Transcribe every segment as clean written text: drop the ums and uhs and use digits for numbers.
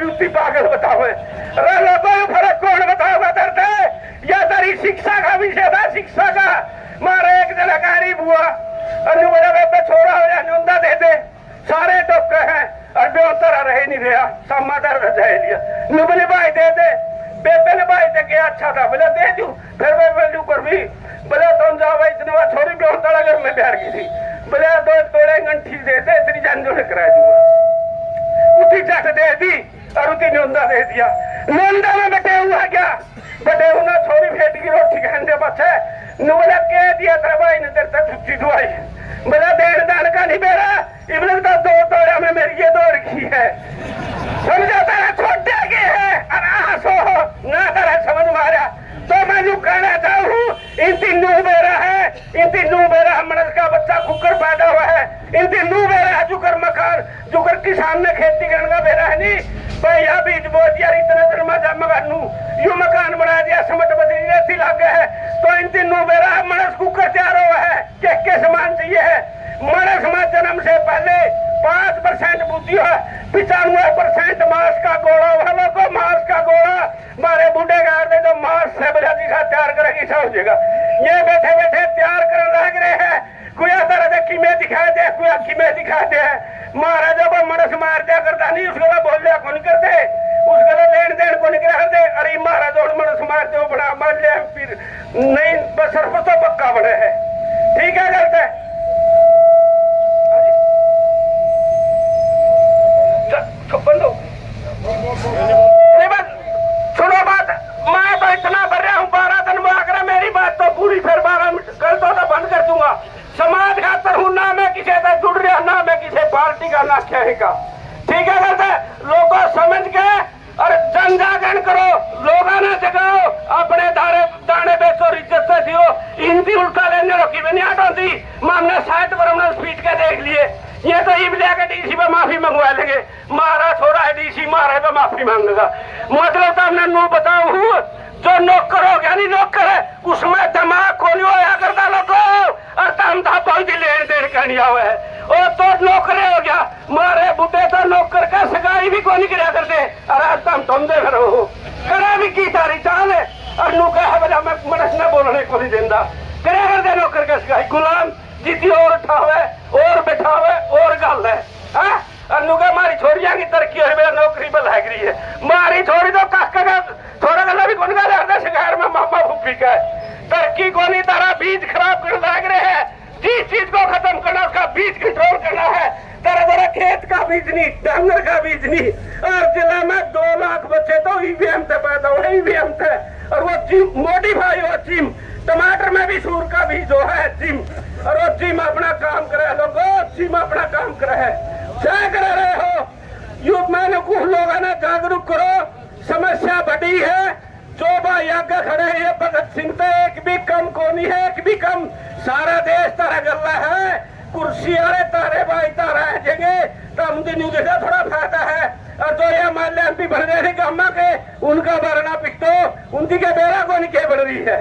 Beauty पागल बताओ लोगों फर्क कौन बताओगा दर्द है या तेरी शिक्षा का विषय था शिक्षा का मारे एक दिन गरीब हुआ और बड़ा छोरा हो या नुंदा दे दे सारे टोके हैं और बेहतर रह नहीं रहा समाधान रह लिया नुबले भाई दे दे बेबे ने भाई दे के अच्छा था बोले दे दू फिर मैं वैल्यू कर भी बोले तुम जाओ भाई इतने बार छोड़ी बेहतर अगर मैं प्यार की थी बोले 2 तोड़े गंठी दे दे तेरी जान जोड़े करा दूंगा उठी चट दे दी और उठी नुंदा दे दिया नुंदा में बटे हुआ क्या बटे हुआ छोरी फेट की रोटी कहने बच्चे नुबला कह दिया तेरा भाई ने तेरे तक छुट्टी दुआई बोला देर दान का नहीं मेरा इबन तो 2 तोड़ा में मेरी ये दौड़ की है समझा तेरा छोटे के है अनासो ना तेरा समझ मारा तो मैं जो कहना चाहूँ इन तीनों मेरा है इन तीनों मेरा मनस का बच्चा कुकर पैदा हुआ है इन तीनों मेरा है जुकर मकान जुकर किसान ने खेती करने का मेरा है नहीं भैया बीज बो दिया इतना दिन मजा मकानू यू मकान बना दिया समझ बदली रेती लग गए है तो इन तीनों मेरा मनस कुकर तैयार हुआ है के सामान चाहिए है मनस में जन्म से पहले 5% बुद्धि है 95% मांस का गोला वालों को मांस का गोला मारे बूढ़े गाड़ दे तो मांस से बजाती सा तैयार करेगी समझेगा ये बैठे बैठे तैयार कर लग रहे हैं कोई तरह से किमें दिखा दे कोई किमें दिखा दे मारा जब मनस मार दिया करता नहीं उसको बोल दिया कौन करते उसको लेन देन को निकल करते अरे मारा जोड़ मनस मार दो बड़ा मान लिया फिर नहीं बस सिर्फ तो पक्का बने है ठीक है गलत है बंदो सुनो बात मैं तो इतना भर रहा हूँ 12 दिन में आकर मेरी बात तो पूरी फिर 12 कर दो तो बंद कर दूंगा समाज खातर हूँ ना मैं किसी से जुड़ रहा ना मैं किसी पार्टी का ना कहीं का ठीक है गलत है लोगों समझ के और जन जागरण करो लोगों ने जगाओ अपने दाने बेचो इज्जत से दियो हिंदी उल्टा लेने रोकी में नहीं हटाती हमने 60 पर हमने स्पीड के देख लिए ये तो इबलिया के डीसी पे माफी मंगवा लेंगे मारा छोरा है डीसी मारे पे माफी मांगेगा मतलब तो हमने नू बताऊ जो नौकर हो गया नहीं नौकर है उसमें दिमाग को नहीं होया करता लोगों और तम था बहुत ही लेन देन करनी हुआ है और तो नौकरे हो गया मारे बुढ़े तो नौकर का सगाई भी को नहीं कराया करते अरे तम तुम दे फिर करे भी की तारी चाल है और नू कह बोला मैं मनस न बोलने को नहीं देता करे करते नौकर का सगाई गुलाम जीती और उठावे और बैठावे और गल है अनुगा मारी छोरियां की तरक्की हो मेरा नौकरी पर लग रही है मारी छोरी तो काका का थोड़ा गला भी कौन का लगता शहर में मामा फूफी का तरक्की को नहीं तारा बीज खराब कर लग रहे हैं जिस चीज को खत्म करना उसका बीज कंट्रोल करना है तेरा तेरा खेत का बीज नहीं डांगर का बीज नहीं और जिला में 2 लाख बच्चे तो ईवीएम से पैदा हुए ईवीएम से और वो जिम मोडिफाई हो जिम टमाटर में भी सूर का बीज जो है जिम और वो जिम अपना काम करे लोगों जिम अपना काम करे क्या कर रहे हो यू मैंने कुछ लोगों ने जागरूक करो समस्या बड़ी है जो भाई आगे खड़े ये भगत सिंह तो एक भी कम को नहीं है एक भी कम सारा देश तारा गल्ला है कुर्सी वाले तारे भाई तारा है जगह तो हम दिन जैसा थोड़ा फायदा है और जो ये मान लिया एमपी बन रहे थे गामा के उनका भरना पिटो उनकी के बेरा को नहीं के बढ़ रही है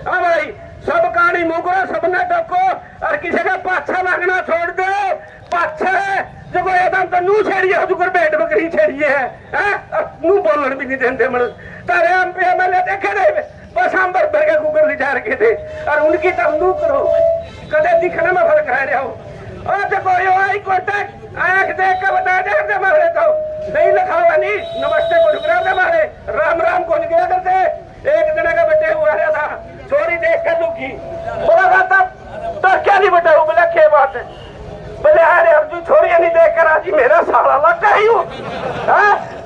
हाँ भाई सब कहानी मुकरो सब ने टको और किसी का पाछा लगना छोड़ दो पाछा जो एकदम तो नू छेड़िए जुकर बैठ बकरी छेड़िए है नू बोलने भी नहीं देते मन तारे एमपी एमएलए देखे थे बस हम भर भर के कुकर ले जा रखे थे और उनकी तब नू करो कदे दिखने में फर्क रह रहा हूँ और जो कोई आई कॉन्टेक्ट आंख देख के बता दे मारे तो नहीं लिखा हुआ नहीं नमस्ते को झुकरा दे मारे राम राम को निकला करते एक दिन का बेटे हुआ रहा था छोरी देख कर दुखी बोला था तो क्या नहीं बेटा वो बोला क्या बात है बोले अरे अर्जुन छोरी नहीं देख कर आज मेरा सारा लगता ही हूँ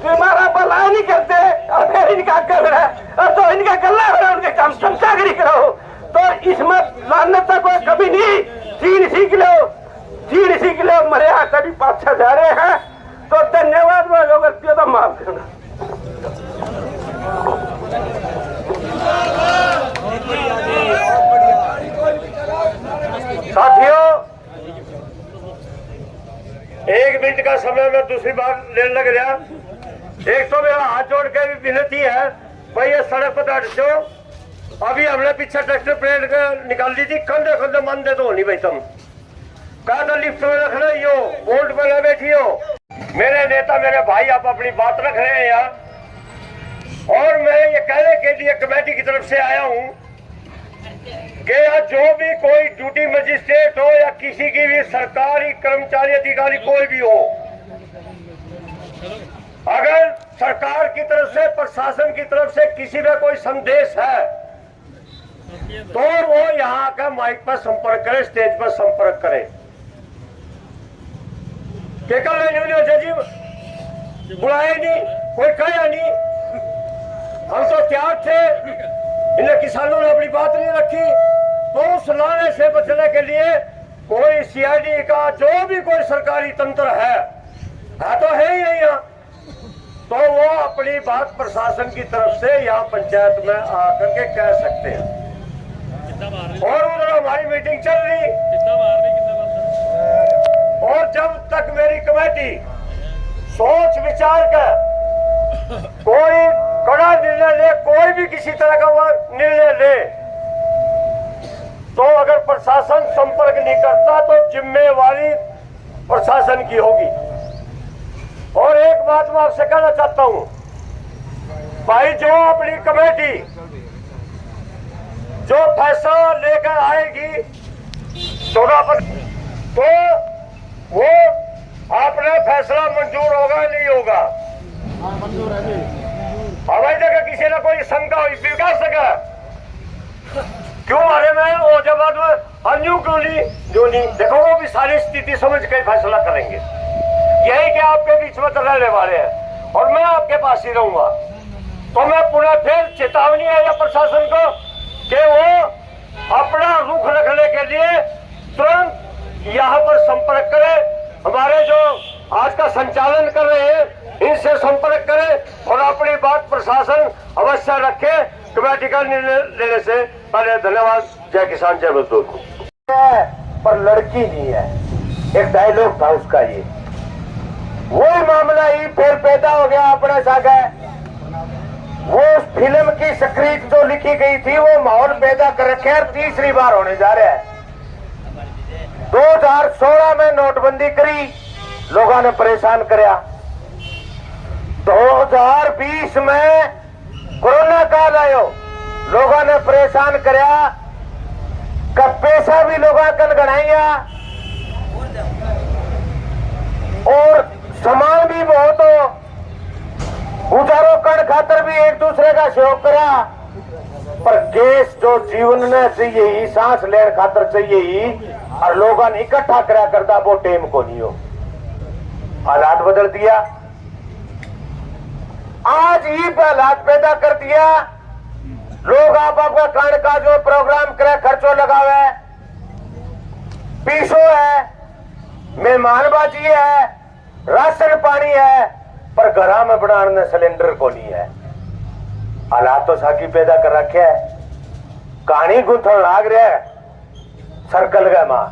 तुम्हारा भला नहीं करते और फिर इनका कर रहा है और तो इनका गला हो रहा है उनके काम चमचागिरी करो तो इसमें लानत कोई कभी नहीं चीन सीख लो मरे हाथ कभी पाछा जा रहे हैं तो धन्यवाद मैं जो गलती हो तो माफ करना साथियों 1 मिनट का समय मैं दूसरी बार लेने लग रहा एक तो मेरा हाथ जोड़ के भी विनती है भाई ये सड़क पर हटो अभी हमने पीछे ट्रैक्टर प्लेट निकाल दी थी कंधे कंधे मन दे दो नहीं भाई तुम कहा था लिफ्ट में रखना यो बोल्ट पर बैठी हो मेरे नेता, मेरे भाई, आप अपनी बात रख रहे हैं यार। और मैं ये कहने के लिए कमेटी की तरफ से आया हूं कि यार जो भी कोई ड्यूटी मजिस्ट्रेट हो या किसी की भी सरकारी कर्मचारी अधिकारी कोई भी हो, अगर सरकार की तरफ से, प्रशासन की तरफ से किसी में कोई संदेश है तो वो यहाँ आकर माइक पर संपर्क करे, स्टेज पर संपर्क करे। सचिव बुलाए नहीं, कोई कहा नहीं, हम तो तैयार थे, इन्हें किसानों ने अपनी बात नहीं रखी। तो उस लाने से बचने के लिए कोई सीआईडी का जो भी कोई सरकारी तंत्र है तो है ही नहीं यहाँ, तो वो अपनी बात प्रशासन की तरफ से यहाँ पंचायत में आकर के कह सकते हैं। और उधर हमारी मीटिंग चल रही, और जब तक मेरी कमेटी सोच विचार कर कोई कड़ा निर्णय ले, कोई भी किसी तरह का वो निर्णय ले, तो अगर प्रशासन संपर्क नहीं करता तो जिम्मेवारी प्रशासन की होगी। और एक बात मैं आपसे कहना चाहता हूं भाई, जो अपनी कमेटी जो फैसला लेकर आएगी 14 पर, तो वो आपने फैसला मंजूर होगा नहीं होगा? मंजूर है जी। हवाई जगह किसी ने कोई शंका हुई बिगा सका क्यों मारे में वो जब अन्यू क्यों नहीं देखो, वो भी सारी स्थिति समझ के फैसला करेंगे। यही कि आपके बीच में तो रहने वाले हैं और मैं आपके पास ही रहूंगा। तो मैं पुनः फिर चेतावनी है या प्रशासन को कि वो अपना रुख रखने के लिए तुरंत यहाँ पर संपर्क करे। हमारे जो आज का संचालन कर रहे हैं इनसे संपर्क करें और अपनी बात प्रशासन अवश्य रखे। कमेटी का निर्णय लेने से पहले धन्यवाद। जय किसान जय मजदूर। पर लड़की नहीं है, एक डायलॉग था उसका, ये वही मामला ही फिर पैदा हो गया अपने साथ। वो उस फिल्म की स्क्रिप्ट जो लिखी गई थी वो माहौल पैदा कर रखे हैं, तीसरी बार होने जा रहा है। 2016 में नोटबंदी करी, लोगों ने परेशान कराया। 2020 में कोरोना काल आयो, लोगों ने परेशान कराया। का पैसा भी लोगों कन गणाइया और सामान भी बहुत हो, उजारो कण खातर भी एक दूसरे का सहयोग करा। पर गैस जो जीवन ने चाहिए ही, सांस लेने खातर चाहिए ही, और लोगों ने इकट्ठा करा करता वो टेम को नहीं हो। हालात बदल दिया, आज ही हालात पैदा कर दिया। लोग आप आपका कांड का जो प्रोग्राम करे, खर्चो लगावे, पीसो है, मेहमानबाजी है, राशन पानी है, पर घरा में बनाने सिलेंडर को नहीं है। हालात तो साकी पैदा कर रखे है, कहानी गुंथन लाग रहा है सर्कल का मां।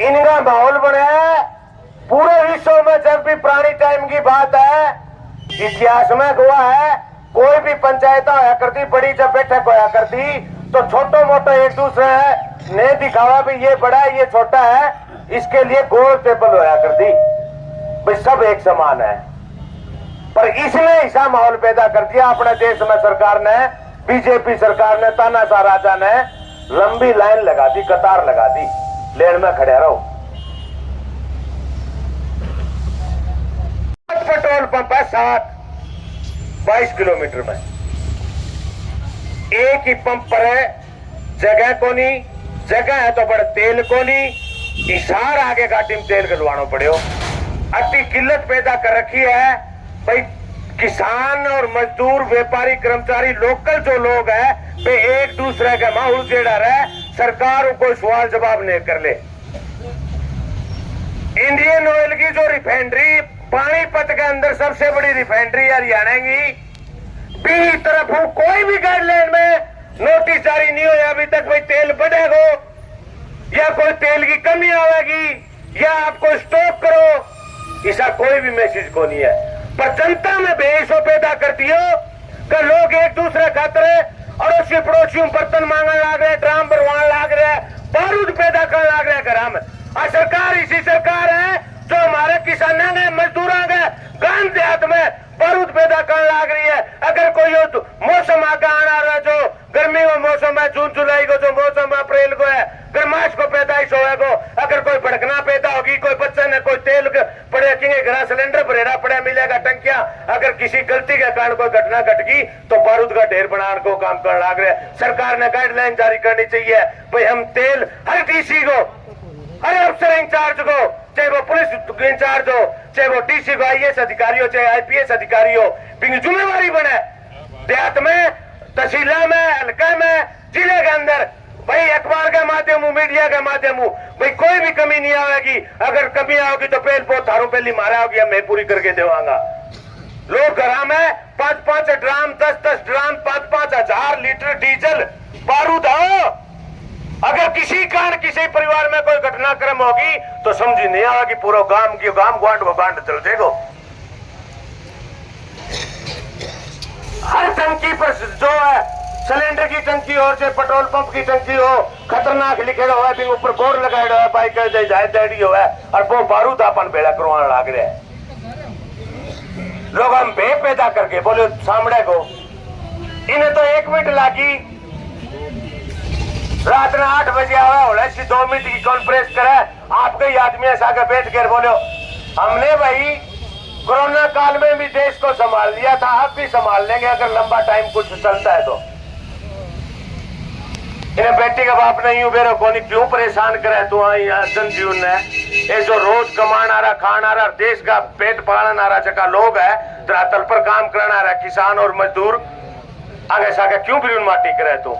इनका माहौल बने है पूरे विश्व में। जब भी पुरानी टाइम की बात है, इतिहास में हुआ है, कोई भी पंचायत होया करती, बड़ी जब बैठक होया करती, तो छोटो मोटो एक दूसरे ने दिखावा भी ये बड़ा है ये छोटा है, इसके लिए गोल टेबल होया करती, भाई सब एक समान है। पर इसने ऐसा माहौल पैदा कर दिया अपने देश में। सरकार ने, बीजेपी सरकार ने, तानाशाह राजा ने लंबी लाइन लगा दी, कतार लगा दी, लेन में खड़े रहो। पेट्रोल पंप है 22 किलोमीटर में, एक ही पंप पर है, जगह को नहीं, जगह है तो बड़े तेल को नहीं, इशार आगे गाड़ी में तेल गलवाना पड़े। अति किल्लत पैदा कर रखी है भाई। किसान और मजदूर, व्यापारी, कर्मचारी, लोकल जो लोग हैं वे एक दूसरे का माहौल जेड़ा रहे, सरकार कोई सवाल जवाब नहीं कर ले। इंडियन ऑयल की जो रिफाइनरी पानीपत के अंदर सबसे बड़ी रिफाइनरी हरियाणा की, भी तरफ कोई भी गाइडलाइन में नोटिस जारी नहीं हुआ अभी तक भाई तेल बढ़ेगा या कोई तेल की कमी आएगी या आपको स्टॉक करो, ऐसा कोई भी मैसेज को नहीं है। पर जनता में बेइज्जती पैदा करती हो कि लोग एक दूसरे खातर अड़ोसी पड़ोसियों बर्तन मांगने लग रहे, ड्राम भरवाने लग रहे, बारूद पैदा करने लग रहे घर में। और सरकार इसी सरकार है जो हमारे किसानों ने मजदूरों के गांव देहात में बारूद पैदा करने लग रही है। अगर कोई मौसम आगे आना रहा, जो गर्मी का मौसम है, जून जुलाई को जो मौसम अप्रैल को है, गर्माश को पैदाइश होगा, अगर कोई भड़कना पैदा होगी, कोई बच्चे ने कोई तेल पड़े रखेंगे, घर सिलेंडर भरेरा पड़ा मिलेगा, टंकियां, अगर किसी गलती के कारण कोई घटना घट गई तो बारूद का ढेर बनाने को काम करने लग रहे हैं। सरकार ने गाइडलाइन जारी करनी चाहिए भाई, हम तेल हर डीसी को, हर अफसर इंचार्ज को, चाहे वो पुलिस इंचार्ज हो, चाहे वो डीसी को, आईएएस अधिकारी हो, चाहे आईपीएस अधिकारी हो, जिम्मेवारी बने देहात में, तहसीला में, हल्का में, जिले के अंदर भाई अखबार के माध्यम हो, मीडिया के माध्यम हो, भाई कोई भी कमी नहीं आएगी। अगर कमी आओगी तो पहले बहुत थारों पहली मारा होगी, मैं पूरी करके देवांगा। लोग घर में 5-5 ड्राम, 10-10 ड्राम, 5-5 हजार लीटर डीजल बारूद हो। अगर किसी कारण किसी परिवार में कोई घटनाक्रम होगी तो समझी नहीं आएगी, पूरा गांव गांड वो गांड चल देगो। हर टंकी पर जो है सिलेंडर की टंकी हो, चाहे पेट्रोल पंप की टंकी हो, खतरनाक लिखे हुआ है, ऊपर बोर्ड लगाया है, बाइक जायदादी हो है, और वो बारूद अपन बेड़ा करवाने लग रहे हैं। लोग हम बे पैदा करके बोले सामने को, इन्हें तो 1 मिनट लागी, रात ने 8 बजे आवा होना, 2 मिनट की कॉन्फ्रेंस करे, आपके ही आदमी ऐसा के बैठ कर बोलो हमने भाई कोरोना काल में भी देश को संभाल लिया था, आप भी संभाल लेंगे अगर लंबा टाइम कुछ चलता है तो। इन्हें बेटी का बाप नहीं हूं, बेरो कोनी क्यों परेशान करे तू यहाँ जनजीवन ने, ये जो रोज कमान आ रहा, खाना आ रहा, देश का पेट पालन आ रहा जगह लोग है, धरातल पर काम करना रहा, किसान और मजदूर आगे सागे क्यों भी माटी करे तू।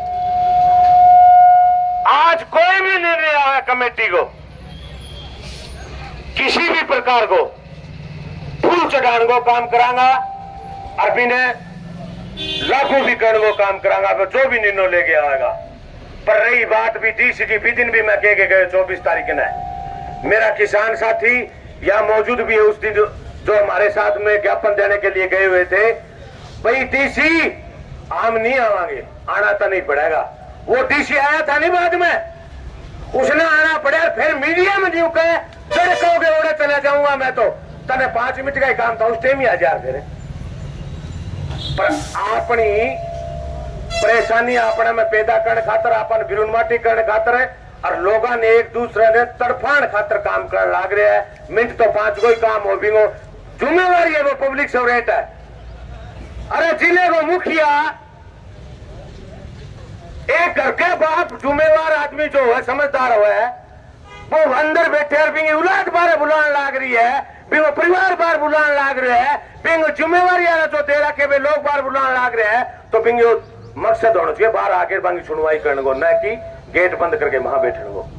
आज कोई भी निर्णय आया कमेटी को, किसी भी प्रकार को फूल चढ़ाने को काम करांगा, अरबी ने लाखों भी करने को काम करांगा, जो भी निर्णय लेके आएगा। पर रही बात भी डीसी की भी दिन भी मैं कह के गए 24 तारीख ने, मेरा किसान साथी यहाँ मौजूद भी है उस दिन, जो हमारे साथ में ज्ञापन देने के लिए गए हुए थे, भाई डीसी हम नहीं आवांगे, आना तो नहीं पड़ेगा। वो डीसी आया था नहीं बाद में, उसने आना पड़ा, फिर मीडिया में न्यू कहे तेरे कहोगे ओरे चला जाऊंगा मैं, तो तने 5 मिनट का ही काम था, उस टाइम ही 1000 फिर। पर अपनी परेशानी अपने में पैदा करने खातर, अपन बिरुनमाटी करने खातर है, और लोगों ने एक दूसरे ने तड़फान खातर काम करने लग रहे हैं। मिनट तो 5 को ही काम हो भी, जिम्मेवारी है वो पब्लिक सर्वेंट है। अरे जिले को मुखिया, एक घर के बाप जिम्मेवार आदमी जो है, समझदार हुआ है, वो अंदर बैठे और बिंगी औलाद बार बुलाने लग रही है, बिंगो परिवार बार बुलाने लग रहे हैं, बिंगो जिम्मेवारी जो दे रखे वे लोग बार बुलाने लग रहे हैं, तो बिंगो मकसद होना चाहिए बाहर आके बांगी सुनवाई करने को, न कि गेट बंद करके वहां बैठने को।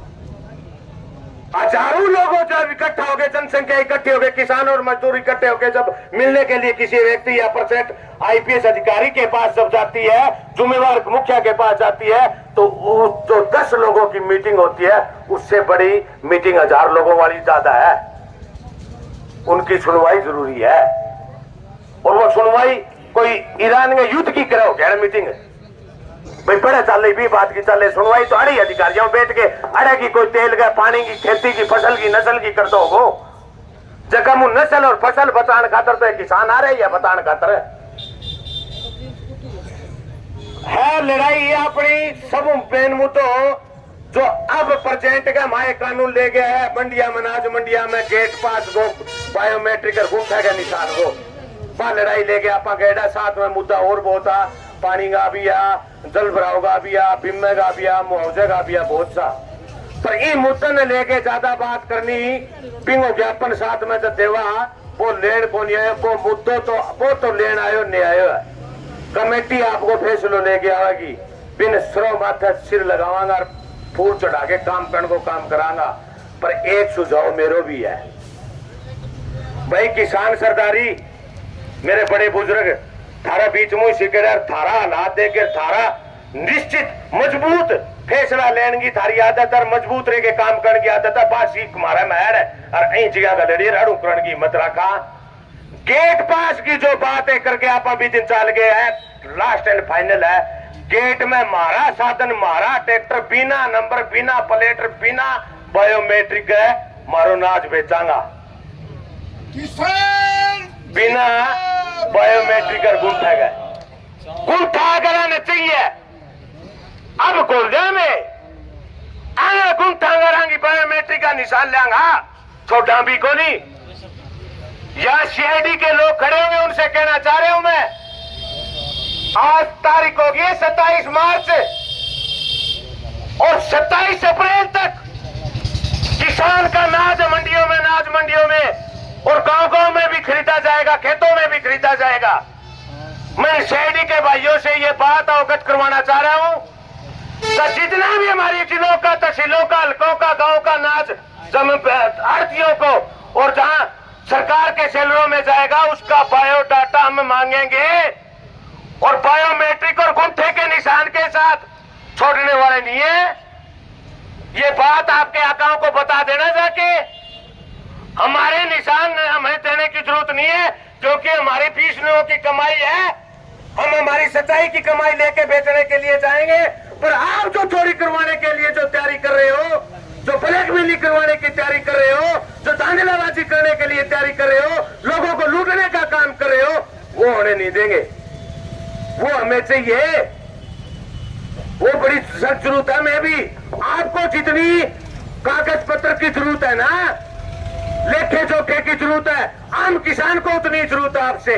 हजारों लोगों जब इकट्ठा हो गए, जनसंख्या इकट्ठी हो गई, किसान और मजदूर इकट्ठे होकर जब मिलने के लिए किसी व्यक्ति या परसेंट आईपीएस अधिकारी के पास जब जाती है, जिम्मेवार मुखिया के पास जाती है, तो जो 10 लोगों की मीटिंग होती है, उससे बड़ी मीटिंग 1000 लोगों वाली ज्यादा है। उनकी सुनवाई जरूरी है, और वो सुनवाई कोई ईरान में युद्ध की करो क्या मीटिंग भाई, बड़े चल रही भी बात की चल रही, सुनवाई तो अड़ी अधिकारियों बैठ के अड़े की कोई तेल का, पानी की, खेती की, फसल की, नस्ल की करते हो, जगह मुंह नस्ल और फसल बचाने खातर तो किसान आ रहे या बताने खातर है लड़ाई ये अपनी सब पेन मुद्दों, जो अब प्रेजेंट का माए कानून ले गया है, मंडिया में, अनाज मंडिया में गेट पास गो, बायोमेट्रिक गुंठा का निशान गो, वहां लड़ाई ले गया आपा गैडा। साथ में मुद्दा और बहुत आ, पानी का भी आ, जल भराव का भी आ, बिम्मे का भी आ, मुआवजे का भी आ, बहुत सा। पर ये मुद्दे ने लेके ज्यादा बात करनी, पिंगो ज्ञापन साथ में जो देवा वो लेन को नहीं आयो, वो मुद्दों तो वो तो लेन आयो नहीं आयो है। कमेटी आपको फैसलो लेके आवेगी, बिन सरो माथे सिर लगावांगा और फूल चढ़ा के काम करने को काम करांगा। पर एक सुझाव मेरो भी है भाई, किसान सरदारी मेरे बड़े बुजुर्ग थारा बीच मुंह शिकेदार, थारा हालात देकर थारा निश्चित मजबूत फैसला लेने की थारी आदत और मजबूत रह के काम करने की आदत है। बात सीख मारा महर है और कहीं जगह का लड़ी राड़ू करण की मत रखा। गेट पास की जो बात है करके आप अभी दिन चल गए हैं, लास्ट एंड फाइनल है। गेट में मारा साधन, मारा ट्रैक्टर, बिना नंबर, बिना प्लेट, बिना बायोमेट्रिक है, मारो नाच बेचांगा। बिना बायोमेट्रिक कर गुंठा गए गुंठा कराना चाहिए। अब खोल दे में आगे गुंठा करांगी बायोमेट्रिक का निशान लेंगा छोटा भी को नहीं। या सीआईडी के लोग खड़े होंगे उनसे कहना चाह रहा हूं मैं, आज तारीख होगी 27 मार्च और 27 अप्रैल तक किसान का नाज मंडियों में और गांव में भी खरीदा जाएगा, खेतों में भी खरीदा जाएगा। मैं सीआईडी के भाइयों से ये बात अवगत करवाना चाह रहा हूं कि जितना भी हमारी जिलों का, तहसीलों का, हल्कों का, गांव का नाज आड़तियों को और जहां सरकार के सेलरों में जाएगा उसका बायोडाटा हम मांगेंगे और बायोमेट्रिक और गुंठे के निशान के साथ छोड़ने वाले नहीं है। ये बात आपके आकाओं को बता देना जाके। हमारे निशान हमें देने की जरूरत नहीं है क्योंकि हमारी 20 लोगों की कमाई है। हम हमारी सच्चाई की कमाई लेके बेचने के लिए जाएंगे। पर आप जो चोरी करवाने के लिए जो तैयारी कर रहे हो, जो ब्लैकमेलिंग करवाने की तैयारी कर रहे हो, जो धांधलाबाजी करने के लिए तैयारी कर रहे हो, लोगों को लूटने का काम कर रहे हो, वो होने नहीं देंगे। वो हमें चाहिए, वो बड़ी सख्त जरूरत है। मैं भी आपको जितनी कागज पत्र की जरूरत है ना, लेखे जोखे की जरूरत है, आम किसान को उतनी जरूरत है आपसे।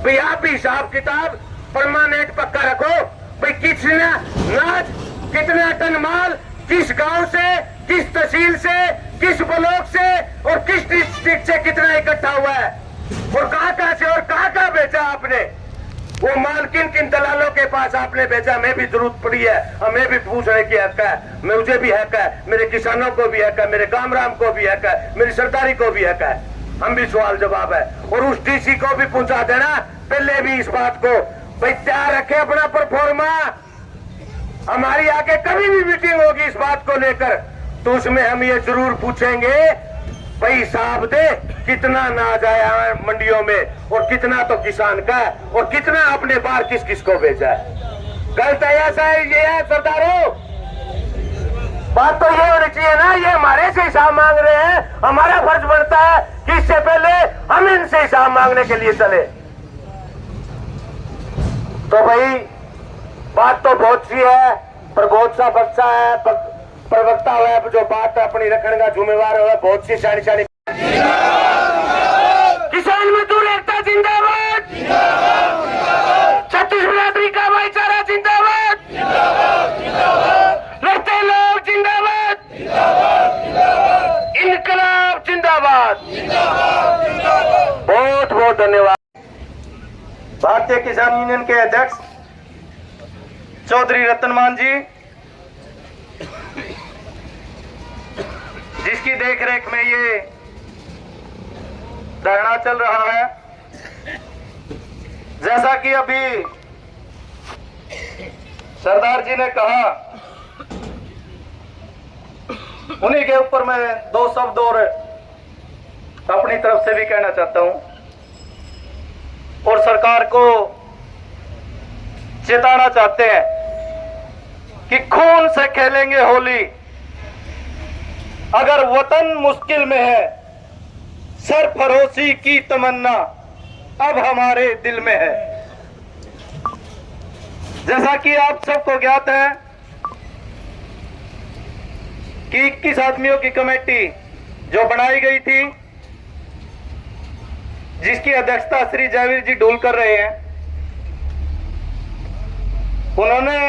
भाई आप भी हिसाब किताब परमानेंट पक्का रखो। भाई कितना नाज, कितना टन माल, किस गांव से, किस तहसील से, किस ब्लॉक से और किस डिस्ट्रिक्ट से कितना इकट्ठा हुआ है और कहां से और कहां बेचा आपने, वो माल किन किन दलालों के पास आपने बेचा। मैं भी जरूरत पड़ी है, हमें भी पूछने की हक है, मुझे भी हक है, मेरे किसानों को भी हक है, मेरे कामराम को भी हक है, मेरी सरदारी को भी हक है। हम भी सवाल जवाब है और उस डीसी को भी पहुंचा देना पहले भी इस बात को। भाई तैयार रखे अपना परफॉर्मा। हमारी आगे कभी भी मीटिंग होगी इस बात को लेकर तो उसमें हम ये जरूर पूछेंगे, भाई हिसाब दे कितना नाज आया है मंडियों में और कितना तो किसान का है और कितना आपने बाहर किस किस को बेचा है। गलत है ऐसा है, ये है सरदारों। बात तो ये होनी चाहिए ना, ये हमारे से हिसाब मांग रहे हैं, हमारा फर्ज बनता है कि इससे पहले हम इनसे हिसाब मांगने के लिए चले। तो भाई बात तो बहुत सी है पर बहुत सा बच्चा है, प्रवक्ता है जो बात अपनी रखने का जिम्मेवार है, बहुत सी सारी किसान मजदूर एकता जिंदाबाद, छत्तीस बिरादरी का भाईचारा जिंदाबाद, लड़ते लोग जिंदाबाद, इनकलाब जिंदाबाद। बहुत बहुत धन्यवाद। भारतीय किसान यूनियन के अध्यक्ष चौधरी रतनमान जी, जिसकी देखरेख में ये धरना चल रहा है। जैसा कि अभी सरदार जी ने कहा, उन्हीं के ऊपर मैं दो शब्द और अपनी तरफ से भी कहना चाहता हूं और सरकार को चेताना चाहते हैं कि खून से खेलेंगे होली। अगर वतन मुश्किल में है, सरफरोशी की तमन्ना अब हमारे दिल में है। जैसा कि आप सबको ज्ञात है कि 21 आदमियों की कमेटी जो बनाई गई थी, जिसकी अध्यक्षता श्री जयवीर जी ढूल कर रहे हैं, उन्होंने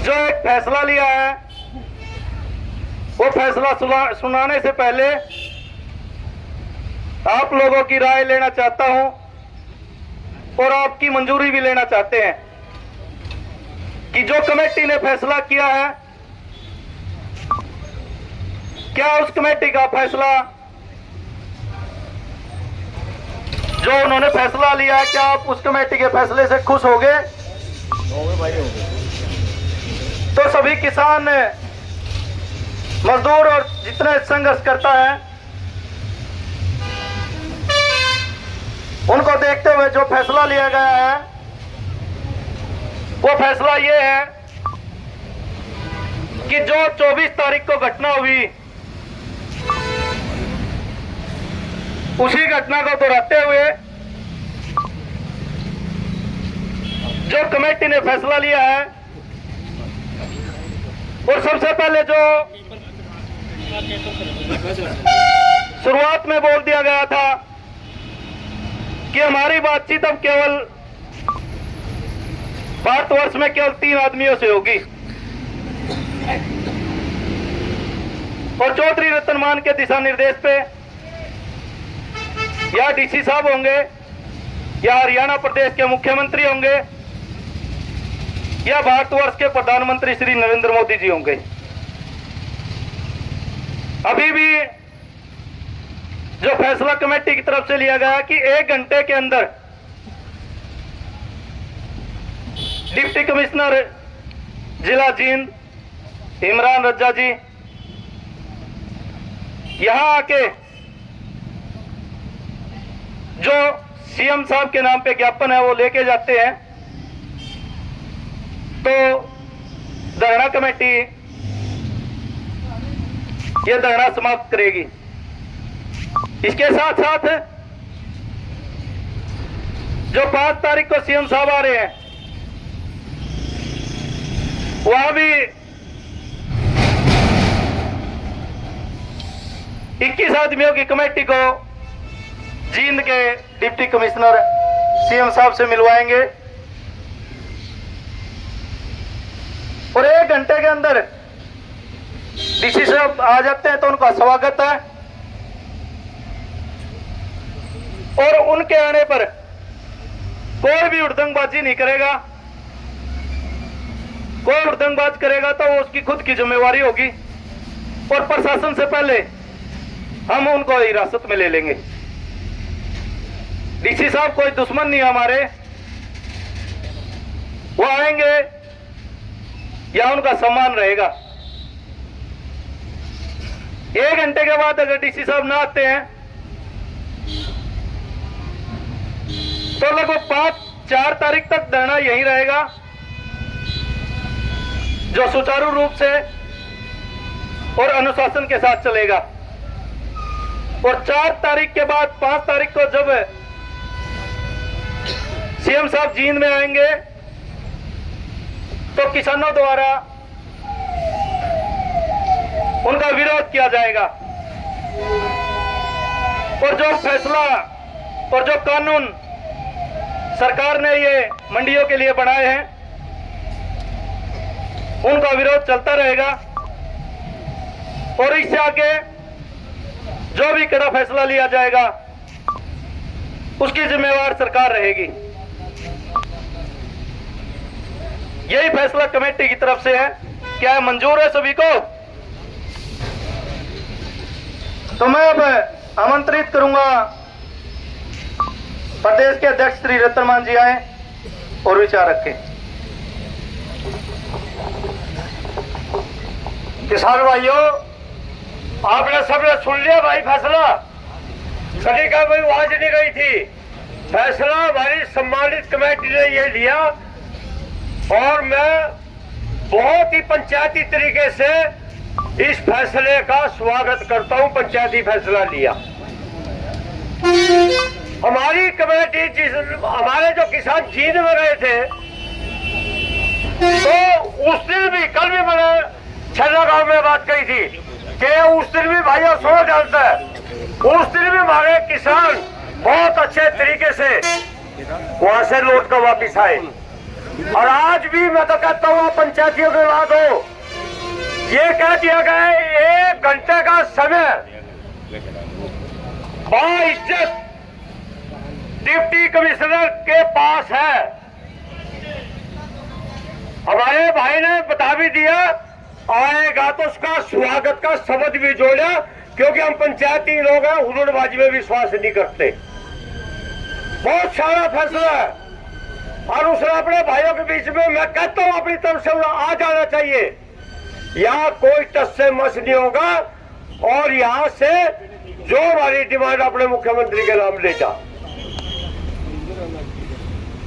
जो एक फैसला लिया है, वो फैसला सुनाने से पहले आप लोगों की राय लेना चाहता हूं और आपकी मंजूरी भी लेना चाहते हैं कि जो कमेटी ने फैसला किया है, क्या उस कमेटी का फैसला, जो उन्होंने फैसला लिया है, क्या आप उस कमेटी के फैसले से खुश हो गए? तो सभी किसान मजदूर और जितने संघर्ष करता है, उनको देखते हुए जो फैसला लिया गया है, वो फैसला ये है कि जो 24 तारीख को घटना हुई, उसी घटना को दोहराते हुए जो कमेटी ने फैसला लिया है, और सबसे पहले जो शुरुआत में बोल दिया गया था कि हमारी बातचीत अब केवल भारतवर्ष में केवल 3 आदमियों से होगी, और चौधरी रतन मान के दिशा निर्देश पे या डीसी साहब होंगे, या हरियाणा प्रदेश के मुख्यमंत्री होंगे, या भारतवर्ष के प्रधानमंत्री श्री नरेंद्र मोदी जी होंगे। अभी भी जो फैसला कमेटी की तरफ से लिया गया कि 1 घंटे के अंदर डिप्टी कमिश्नर जिला जींद इमरान रज्जा जी यहां आके जो सीएम साहब के नाम पे ज्ञापन है वो लेके जाते हैं, तो धरना कमेटी ये धरना समाप्त करेगी। इसके साथ साथ जो 5 तारीख को सीएम साहब आ रहे हैं, वहां भी 21 आदमियों की कमेटी को जींद के डिप्टी कमिश्नर सीएम साहब से मिलवाएंगे, और 1 घंटे के अंदर डीसी साहब आ जाते हैं तो उनका स्वागत है, और उनके आने पर कोई भी उड़दंगबाजी नहीं करेगा। कोई उड़दंगबाज करेगा तो वो उसकी खुद की जिम्मेवारी होगी, और प्रशासन से पहले हम उनको हिरासत में ले लेंगे। डीसी साहब कोई दुश्मन नहीं हमारे, वो आएंगे या उनका सम्मान रहेगा। 1 घंटे के बाद अगर डीसी साहब ना आते हैं तो लगभग 5-4 तारीख तक धरना यहीं रहेगा, जो सुचारू रूप से और अनुशासन के साथ चलेगा। और 4 तारीख के बाद 5 तारीख को जब सीएम साहब जींद में आएंगे तो किसानों द्वारा उनका विरोध किया जाएगा, और जो फैसला और जो कानून सरकार ने ये मंडियों के लिए बनाए हैं उनका विरोध चलता रहेगा, और इससे आगे जो भी कड़ा फैसला लिया जाएगा उसकी जिम्मेवार सरकार रहेगी। यही फैसला कमेटी की तरफ से है। क्या मंजूर है सभी को? तो मैं अब आमंत्रित करूंगा प्रदेश के अध्यक्ष श्री रतन मान जी आए और विचार रखें। किसान भाइयों, आपने सबने सुन लिया भाई फैसला। कभी का कोई आवाज नहीं गई थी। फैसला हमारी सम्मानित कमेटी ने ये लिया, और मैं बहुत ही पंचायती तरीके से इस फैसले का स्वागत करता हूं। पंचायती फैसला लिया हमारी कमेटी, हमारे जो किसान जींद में गए थे, तो उस दिन भी, कल भी मैंने छन्ना गांव में बात कही थी कि उस दिन भी भाइयों सुनो डालता है, उस दिन भी हमारे किसान बहुत अच्छे तरीके से वहां से लौट कर वापिस आए। और आज भी मैं तो कहता हूँ पंचायतियों के बाद हो, ये कह दिया गया है 1 घंटे का समय बाइज्जत डिप्टी कमिश्नर के पास है। हमारे भाई ने बता भी दिया, आएगा तो उसका स्वागत का शब्द भी जोड़ा, क्योंकि हम पंचायती लोग हैं, हुलड़बाजी में विश्वास नहीं करते। बहुत सारा फैसला है, और उसने अपने भाइयों के बीच में, मैं कहता हूं अपनी तरफ से आ जाना चाहिए। यहाँ कोई टस से मस नहीं होगा, और यहाँ से जो हमारी डिमांड अपने मुख्यमंत्री के नाम ले जा।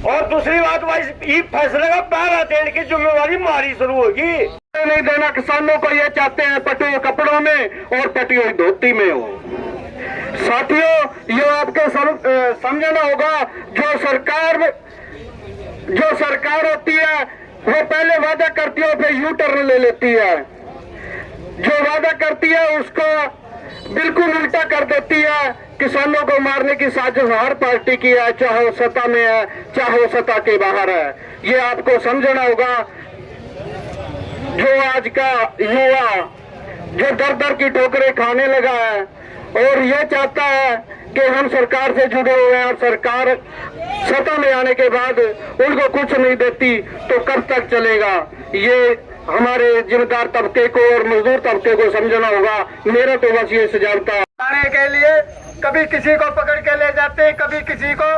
और दूसरी बात भाई, इस फैसले का पहरा देने की जिम्मेवारी हमारी शुरू होगी। नहीं देना किसानों को, ये चाहते हैं पटुए कपड़ों में और पटी हुई धोती में हो। साथियों, ये आपको समझना होगा, जो सरकार होती है वो पहले वादा करती है फिर यू टर्न ले लेती है। जो वादा करती है उसको बिल्कुल उल्टा कर देती है। किसानों को मारने की साजिश हर पार्टी की है, चाहे वो सत्ता में है चाहे वो सत्ता के बाहर है। ये आपको समझना होगा। जो आज का युवा जो दर दर की ठोकरें खाने लगा है और ये चाहता है कि हम सरकार से जुड़े हुए हैं और सरकार सत्ता में आने के बाद उनको कुछ नहीं देती, तो कब तक चलेगा? ये हमारे जिम्मेदार तबके को और मजदूर तबके को समझना होगा। मेरा तो बस ये सुझाव था। आने के लिए कभी किसी को पकड़ के ले जाते हैं, कभी किसी को।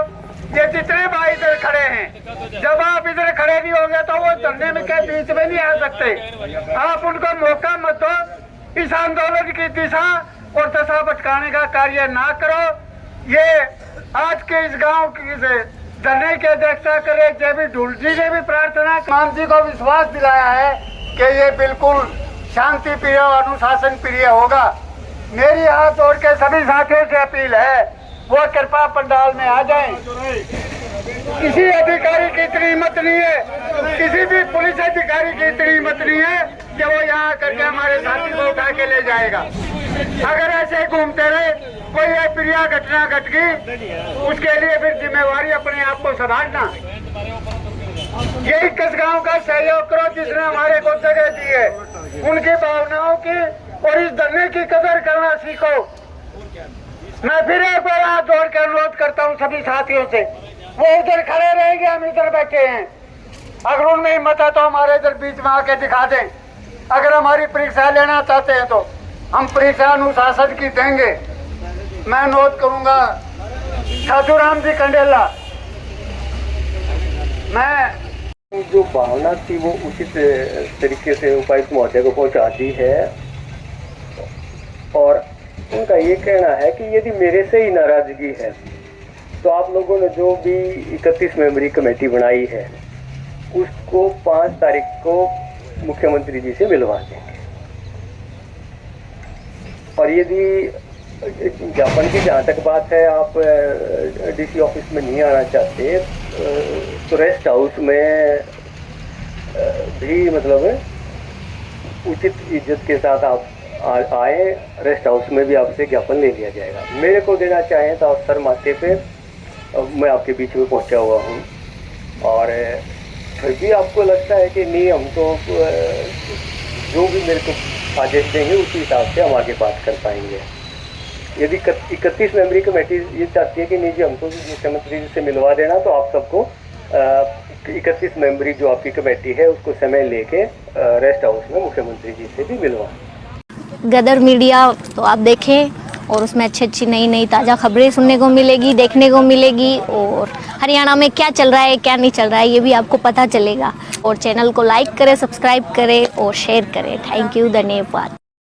ये जितने भाई इधर खड़े हैं, जब आप इधर खड़े नहीं होंगे तो वो धरने में के बीच में नहीं आ सकते। आप उनको मौका मत दो। इस आंदोलन की दिशा और दशा भटकाने का कार्य ना करो। ये आज के इस गांव की धरने की अध्यक्षता करे जेबी ढूल जी ने भी प्रार्थना मान जी को विश्वास दिलाया है कि ये बिल्कुल शांति प्रिय और अनुशासन प्रिय होगा। मेरी हाथ जोड़ के सभी साथियों से अपील है, वो कृपा पंडाल में आ जाएं। किसी अधिकारी की इतनी हिम्मत नहीं है, किसी भी पुलिस अधिकारी की इतनी हिम्मत नहीं है कि वो यहाँ करके हमारे साथी को उठा के ले जाएगा। अगर ऐसे घूमते रहे, कोई अप्रिय घटना घट गई, उसके लिए फिर जिम्मेवारी अपने आप को संभालना। यही किस गांव का सहयोग करो जिसने हमारे को जगह दी है, उनकी भावनाओं की और इस धरने की कदर करना सीखो। मैं फिर एक बार हाथ जोड़ के अनुरोध करता हूँ सभी साथियों से, वो उधर खड़े रहेंगे, हम इधर बैठे हैं। अगर उनमें हिम्मत है तो हमारे इधर बीच में आके दिखा दें। अगर हमारी परीक्षा लेना चाहते हैं तो हम परीक्षा अनुशासन की देंगे। मैं अनुरोध करूंगा साधुराम जी कंडेला, मैं जो भावना थी वो उचित तरीके से उपायुक्त महोदय को पहुंचा दी है और उनका ये कहना है कि यदि मेरे से ही नाराजगी है तो आप लोगों ने जो भी 31 मेंबरी कमेटी बनाई है उसको 5 तारीख को मुख्यमंत्री जी से मिलवा देंगे। और यदि ज्ञापन की जहाँ तक बात है, आप डीसी ऑफिस में नहीं आना चाहते तो रेस्ट हाउस में भी मतलब उचित इज्जत के साथ आप आए। रेस्ट हाउस में भी आपसे ज्ञापन ले लिया जाएगा। मेरे को देना चाहें तो आप सर माथे पे मैं आपके बीच में पहुंचा हुआ हूं। और फिर भी आपको लगता है कि नहीं, हम तो जो भी मेरे को आदेश देंगे उसी हिसाब से हम आगे बात कर पाएंगे। यदि 31 मेंबरी कमेटी ये चाहती है कि नहीं जी हमको मुख्यमंत्री जी से मिलवा देना, तो आप सबको 31 मेंबरी जो आपकी कमेटी है उसको समय लेके रेस्ट हाउस में मुख्यमंत्री जी से भी मिलवा। गदर मीडिया तो आप देखें और उसमें अच्छी अच्छी नई नई ताज़ा खबरें सुनने को मिलेगी, देखने को मिलेगी। और हरियाणा में क्या चल रहा है क्या नहीं चल रहा है ये भी आपको पता चलेगा। और चैनल को लाइक करें, सब्सक्राइब करें और शेयर करें। थैंक यू, धन्यवाद।